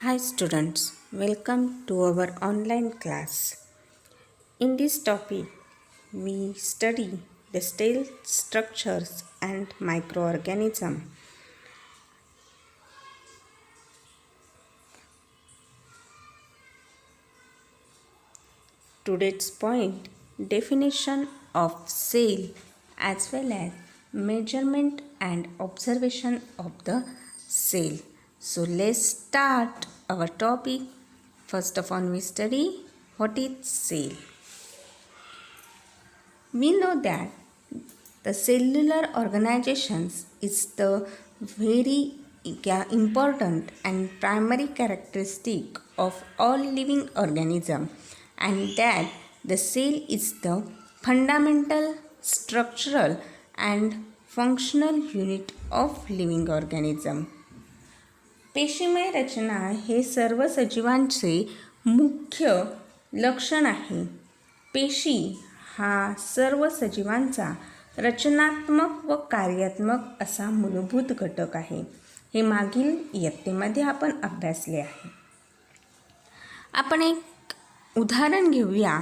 Hi students, welcome to our online class. In this topic, we study the cell structures and microorganism. Today's point, definition of cell as well as measurement and observation of the cell. So let's start our topic. First of all, we study what is cell. We know that the cellular organizations is the very important and primary characteristic of all living organism, and that the cell is the fundamental structural and functional unit of living organism. पेशीमय रचना हे सर्व सजीवांचे मुख्य लक्षण आहे. पेशी हा सर्व सजीवांचा रचनात्मक व कार्यात्मक असा मूलभूत घटक आहे. हे मागील इयत्तेमध्ये आपण अभ्यासले आहे. आपण एक उदाहरण घेऊया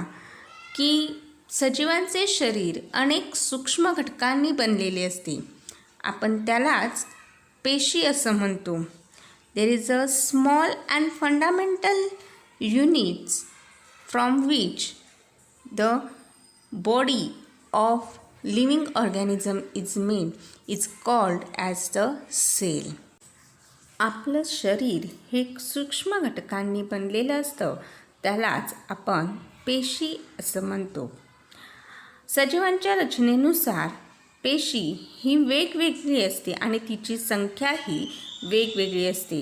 की सजीवांचे शरीर अनेक सूक्ष्म घटकांनी बनलेले असते. आपण त्यालाच पेशी असं म्हणतो. There is a small and fundamental units from which the body of living organism is made is called as the cell. आपलं शरीर हे सूक्ष्म घटकांनी बनलेलं असतं, त्यालाच आपण पेशी असं म्हणतो. सजीवांच्या रचनेनुसार पेशी ही वेगवेगळी असते आणि तिची संख्याही वेगवेगळी असते.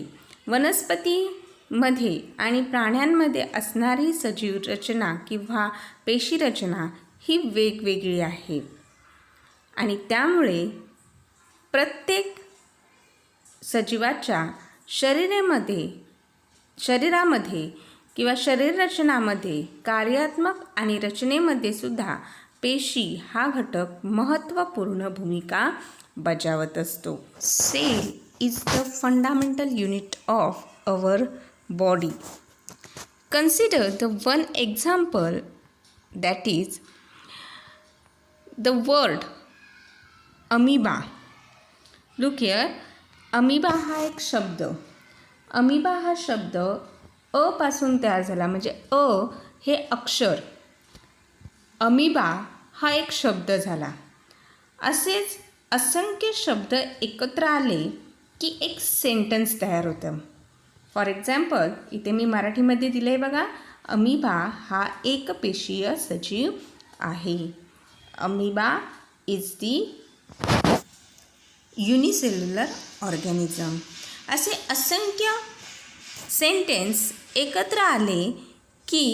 वनस्पतीमध्ये आणि प्राण्यांमध्ये असणारी सजीव रचना किंवा पेशी रचना ही वेगवेगळी आहे आणि त्यामुळे प्रत्येक सजीवाच्या शरीरामध्ये किंवा शरीररचनामध्ये कार्यात्मक आणि रचनेमध्ये सुद्धा पेशी हा घटक महत्त्वपूर्ण भूमिका बजावत असतो. Cell is the fundamental unit of our body. Consider the one example, that is the word amoeba. Look here, amoeba हा एक शब्द. amoeba हा शब्द अ पासून तयार झाला, म्हणजे अ हे अक्षर, अमिबा हा एक शब्द झाला. असेच असंख्य शब्द एकत्र आले की एक सेंटेन्स तयार होतं. फॉर एक्झाम्पल, इथे मी मराठीमध्ये दिलं आहे बघा, अमिबा हा एकपेशीय सजीव आहे. Amoeba is the unicellular organism. असे असंख्य सेंटेन्स एकत्र आले की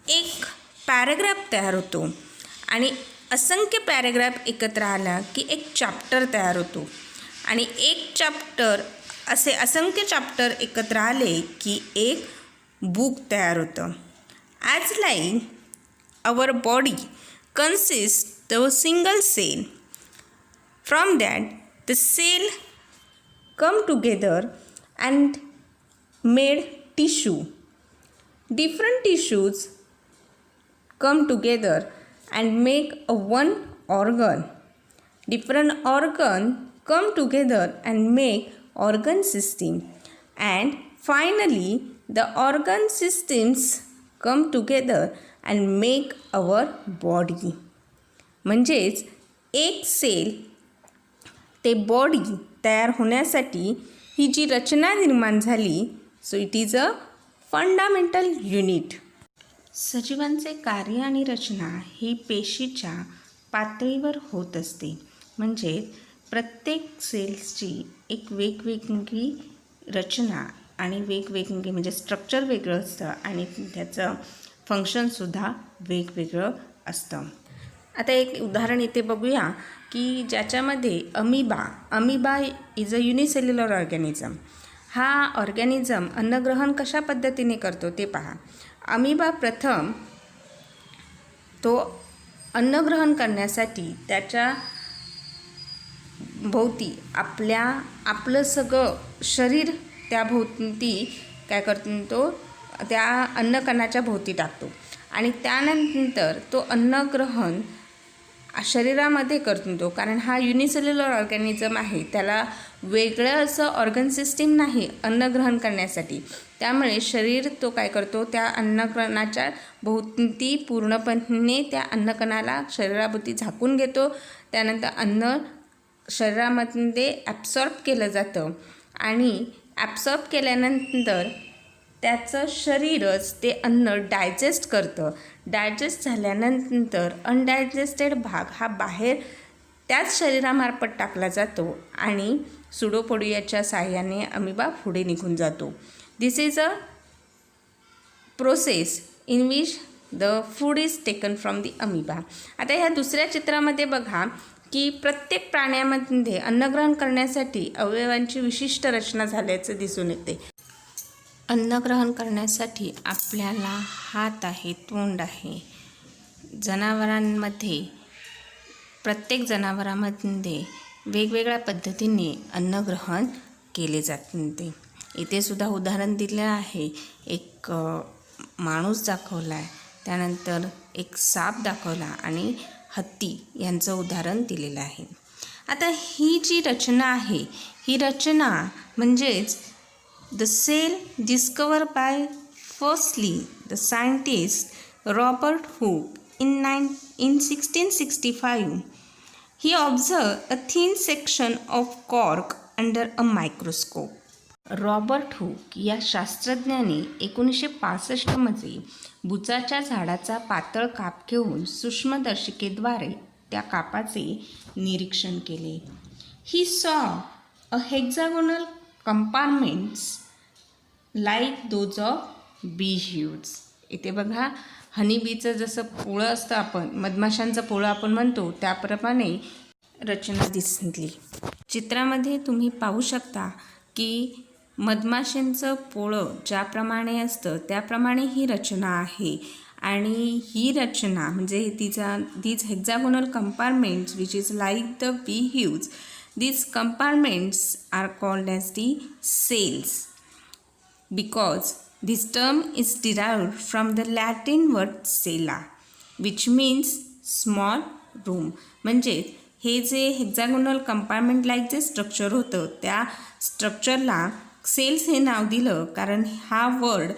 एक पॅरेग्राफ तयार होतो आणि असंख्य पॅरेग्राफ एकत्र आला की एक चॅप्टर तयार होतो आणि एक चॅप्टर, असे असंख्य चॅप्टर एकत्र आले की एक बुक तयार होतं. As like our body consist the single cell. From that the cell come together and made tissue. Different tissues come together and make a one organ. Different organ come together and make organ system, and finally the organ systems come together and make our body. म्हणजेच एक sale ते body तयार होण्यासाठी ही जी रचना निर्माण झाली, so it is a fundamental unit. सजीवांचे कार्य आणि रचना ही पेशीच्या पातळीवर होत असते. म्हणजे प्रत्येक सेल्सची एक वेगवेगळी रचना आणि वेगवेगळी, म्हणजे स्ट्रक्चर वेगळं असतं आणि त्याचं फंक्शनसुद्धा वेगवेगळं असतं. आता एक उदाहरण इथे बघूया की ज्याच्यामध्ये amoeba is a unicellular organism. हा ऑर्गॅनिझम अन्नग्रहण कशा पद्धतीने करतो ते पहा. अमिबा प्रथम तो अन्नग्रहण करण्यासाठी त्याच्या भोवती आपलं सगळं शरीर त्या भोवती काय करतो तो त्या अन्नकणाच्या भोवती टाकतो आणि त्यानंतर तो अन्नग्रहण शरीरामध्ये करतो तो, कारण हा युनिसेल्युलर ऑर्गॅनिझम आहे, त्याला वेगळं असं ऑर्गन सिस्टीम नाही अन्न ग्रहण करण्यासाठी. त्यामुळे शरीर तो काय करतो त्या अन्नकणाच्या भोवती पूर्णपणे त्या अन्नकणाला शरीराभोवती झाकून घेतो. त्यानंतर अन्न शरीरामध्ये ॲब्सॉर्ब केलं जातं आणि ॲब्सॉर्ब केल्यानंतर त्याचं शरीरच ते अन्न डायजेस्ट करतं. डायजेस्ट झाल्यानंतर अनडायजेस्टेड भाग हा बाहेर त्याच शरीरामार्फत टाकला जातो आणि सुडोपोडियाच्या साहाय्याने अमिबा पुढे निघून जातो. This is a process in which the food is taken from the amoeba. आता ह्या दुसऱ्या चित्रामध्ये बघा की प्रत्येक प्राण्यामध्ये अन्नग्रहण करण्यासाठी अवयवांची विशिष्ट रचना झाल्याचं दिसून येते. अन्नग्रहण करण्यासाठी आपल्याला हात आहे, तोंड आहे. जनावरांमध्ये प्रत्येक जनावरांमध्ये वेगवेगळ्या पद्धतीने अन्नग्रहण केले जाते. इथे सुद्धा उदाहरण दिलं आहे. एक माणूस दाखवला आहे, त्यानंतर एक साप दाखवला आणि हत्ती यांचं उदाहरण दिलेलं आहे. आता ही जी रचना आहे, ही रचना म्हणजेच the cell discovered by firstly the scientist Robert Hooke in 1665. He observed a thin section of cork under a microscope. Robert Hooke या शास्त्रज्ञाने 1965 मध्ये बुचाच्या झाडाचा पातळ काप घेऊन सूक्ष्मदर्शिकेद्वारे त्या कापाचे निरीक्षण केले. He saw a hexagonal compartments like those of bee hives. इथे बघा हनीबीचं जसं पोळं असतं, आपण मधमाशांचं पोळं आपण म्हणतो, त्याप्रमाणे रचना दिसली. चित्रामध्ये तुम्ही पाहू शकता की मधमाशांचं पोळं ज्याप्रमाणे असतं त्याप्रमाणे ही रचना आहे. आणि ही रचना म्हणजे these hexagonal compartments which is like the bee hives. These compartments are called as the cells because this term is derived from the Latin word cella which means small room. म्हणजे हे जे हेक्झागोनल कंपार्टमेंट लाईक जे structure होतं त्या स्ट्रक्चरला cells हे नाव दिलं, कारण हा वर्ड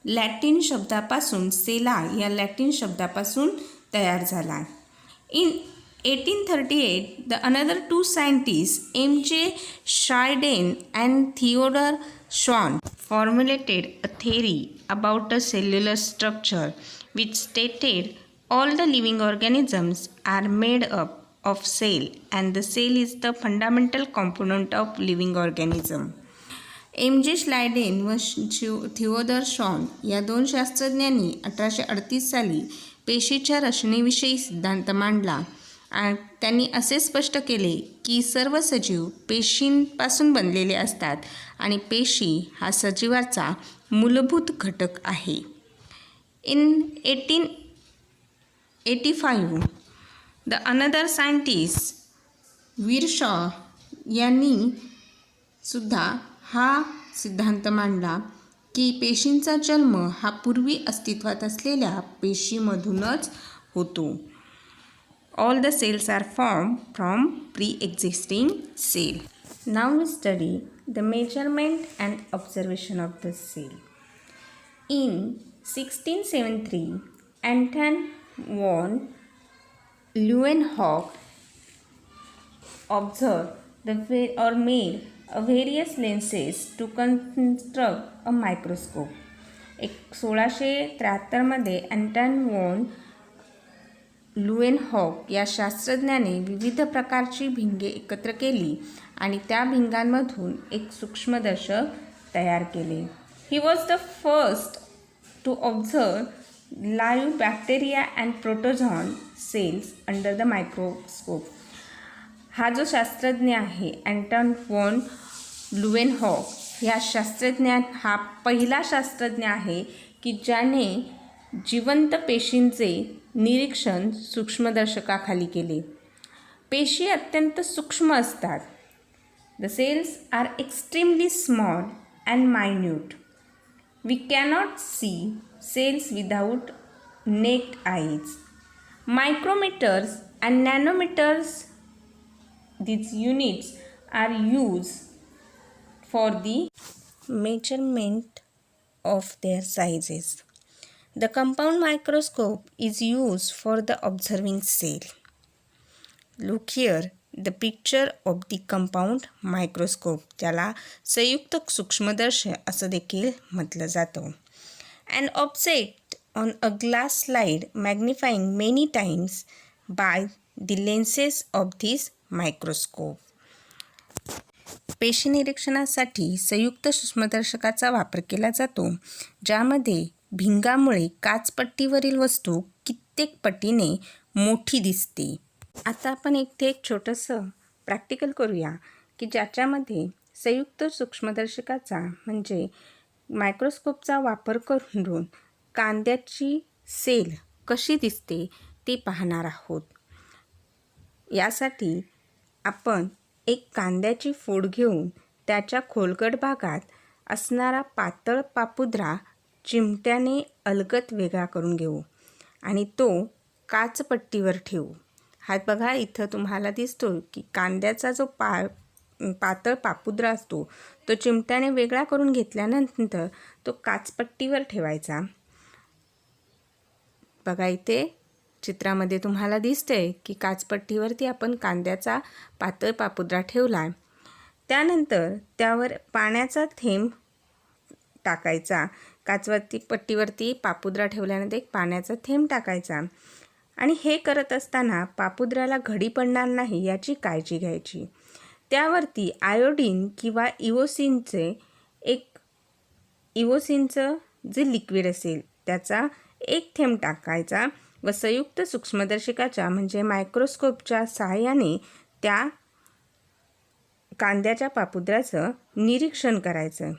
लॅटिन शब्दापासून सेला या लॅटिन शब्दापासून तयार झाला. In 1838, the another two scientists, M.J. Schleiden and Theodor Schwann, formulated a theory about a cellular structure which stated all the living organisms are made up of cell and the cell is the fundamental component of living organism. M.J. Schleiden व Theodore Shawn या दोन शास्त्रज्ञांनी 1838 साली पेशीच्या रचनेविषयी सिद्धांत मांडला. त्यांनी असे स्पष्ट केले की सर्व सजीव पेशींपासून बनलेले असतात आणि पेशी हा सजीवाचा मूलभूत घटक आहे. इन 1885 द अनदर सायंटिस्ट विरशॉ यांनी सुद्धा हा सिद्धांत मांडला की पेशींचा जन्म हा पूर्वी अस्तित्वात असलेल्या पेशीमधूनच होतो. All the cells are formed from pre-existing cell. Now we study the measurement and observation of the cell. In 1673, Anton von Leeuwenhoek observed made various lenses to construct a microscope. 1673 मध्ये अँटन वॉन लुएनहॉक या शास्त्रज्ञाने विविध प्रकारची भिंगे एकत्र केली आणि त्या भिंगांमधून एक सूक्ष्मदर्शक तयार केले. He was the first to observe live bacteria and protozoan cells under the microscope. हा जो शास्त्रज्ञ आहे अँटन वॉन लुएनहॉक ह्या हा पहिला शास्त्रज्ञ आहे की ज्याने जिवंत पेशींचे निरीक्षण सूक्ष्मदर्शकाखाली केले. पेशी अत्यंत सूक्ष्म असतात. The cells are extremely small and minute. We cannot see cells without naked eyes. Micrometers and nanometers, these units are used for the measurement of their sizes. The compound microscope is used for the observing cell. Look here, the picture of the compound microscope, ज्याला संयुक्त सूक्ष्मदर्शक असं देखील म्हटलं जातं. An object on a glass slide magnifying many times by the lenses of this microscope. पेशी निरीक्षणासाठी संयुक्त सूक्ष्मदर्शकाचा वापर केला जातो, ज्यामध्ये भिंगामुळे काचपट्टीवरील वस्तू कित्येक पटीने मोठी दिसते. आता आपण इथे एक छोटंसं प्रॅक्टिकल करूया की ज्याच्यामध्ये संयुक्त सूक्ष्मदर्शकाचा म्हणजे मायक्रोस्कोपचा वापर करून कांद्याची सेल कशी दिसते ते पाहणार आहोत. यासाठी आपण एक कांद्याची फोड घेऊन त्याच्या खोलगट भागात असणारा पातळ पापुद्रा चिमट्याने अलगद वेगळा करून घेऊ आणि तो काचपट्टीवर ठेवू. हा बघा, इथं तुम्हाला दिसतो की कांद्याचा जो पातळ पापुद्रा असतो तो चिमट्याने वेगळा करून घेतल्यानंतर तो काचपट्टीवर ठेवायचा. बघा, इथे चित्रामध्ये तुम्हाला दिसतंय की काचपट्टीवरती आपण कांद्याचा पातळ पापुद्रा ठेवला. त्यानंतर त्यावर पाण्याचा थेंब टाकायचा. काचवरती पट्टीवरती पापुद्रा ठेवल्यानंतर एक पाण्याचा थेंब टाकायचा आणि हे करत असताना पापुद्राला घडी पडणार नाही याची काळजी घ्यायची. त्यावरती आयोडीन किंवा इवोसिनचं जे लिक्विड असेल त्याचा एक थेंब टाकायचा व संयुक्त सूक्ष्मदर्शकाच्या म्हणजे मायक्रोस्कोपच्या सहाय्याने त्या कांद्याच्या पापुद्राचं निरीक्षण करायचं.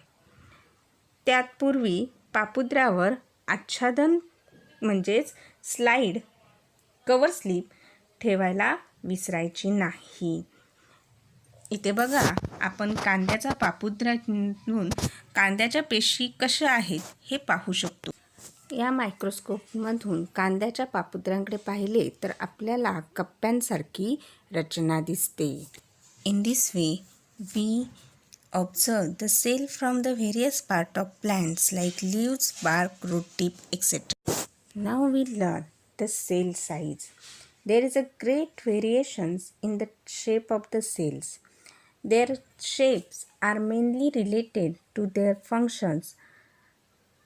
त्यापूर्वी पापुद्रावर आच्छादन म्हणजेच स्लाईड कवर स्लिप ठेवायला विसरायची नाही. इथे बघा, आपण कांद्याचा पापुद्रातून कांद्याच्या पेशी कशा आहेत हे पाहू शकतो. या मायक्रोस्कोपमधून कांद्याच्या पापुद्रांकडे पाहिले तर आपल्याला कप्प्यांसारखी रचना दिसते. In this way we observe the cell from the various parts of plants like leaves, bark, root tip, etc. Now we learn the cell size. There is a great variations in the shape of the cells. Their shapes are mainly related to their functions.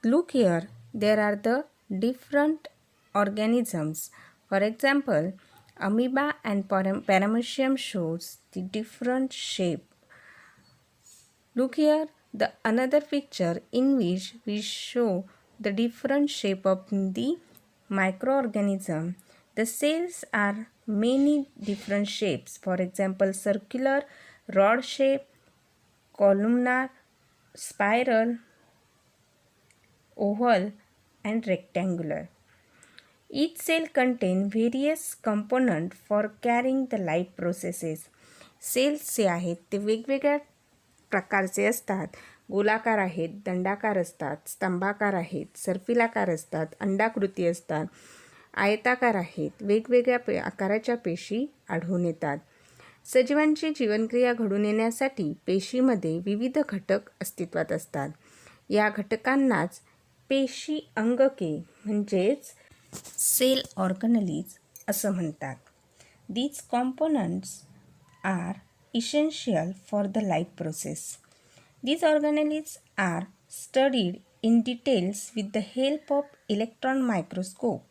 Look here, there are the different organisms. For example, amoeba and paramecium shows the different shape. Look here, the another picture in which we show the different shape of the microorganism. The cells are many different shapes. For example, circular, rod shape, columnar, spiral, oval, and rectangular. Each cell contains various components for carrying the life processes. Cells जे आहेत ते वेगवेगळ्या प्रकारचे असतात. गोलाकार आहेत, दंडाकार असतात, स्तंभाकार आहेत, सर्पिलाकार असतात, अंडाकृती असतात, आयताकार आहेत. वेगवेगळ्या आकाराच्या पेशी आढळून येतात. सजीवांची जीवनक्रिया घडून येण्यासाठी पेशीमध्ये विविध घटक अस्तित्वात असतात. या घटकांनाच पेशी अंगके म्हणजेच सेल ऑर्गनलीज असं म्हणतात. These components are essential for the life process. These organelles are studied in details with the help of electron microscope,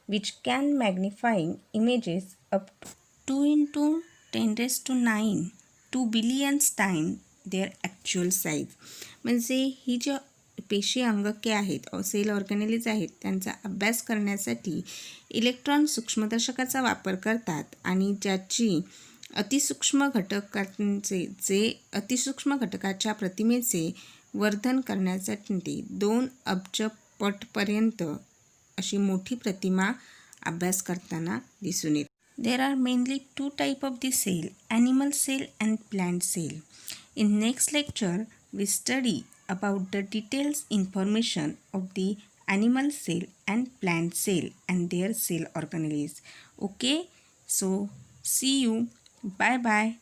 which can magnify images up to 2 into 10 raised to 9 2 billions times their actual size. म्हणजे ही जी पेशी अंगके आहेत, sale ऑर्गॅनेलिज आहेत, त्यांचा अभ्यास करण्यासाठी electron सूक्ष्मदर्शकाचा वापर करतात आणि ज्याची अतिसूक्ष्म घटकाच्या प्रतिमेचे वर्धन करण्यासाठी 2 अब्ज पटपर्यंत अशी मोठी प्रतिमा अभ्यास करताना दिसून येते. There are mainly 2 types of the cell, animal cell and plant cell. In next lecture, we study about the details information of the animal cell and plant cell and their cell organelles. Okay, so see you. Bye bye.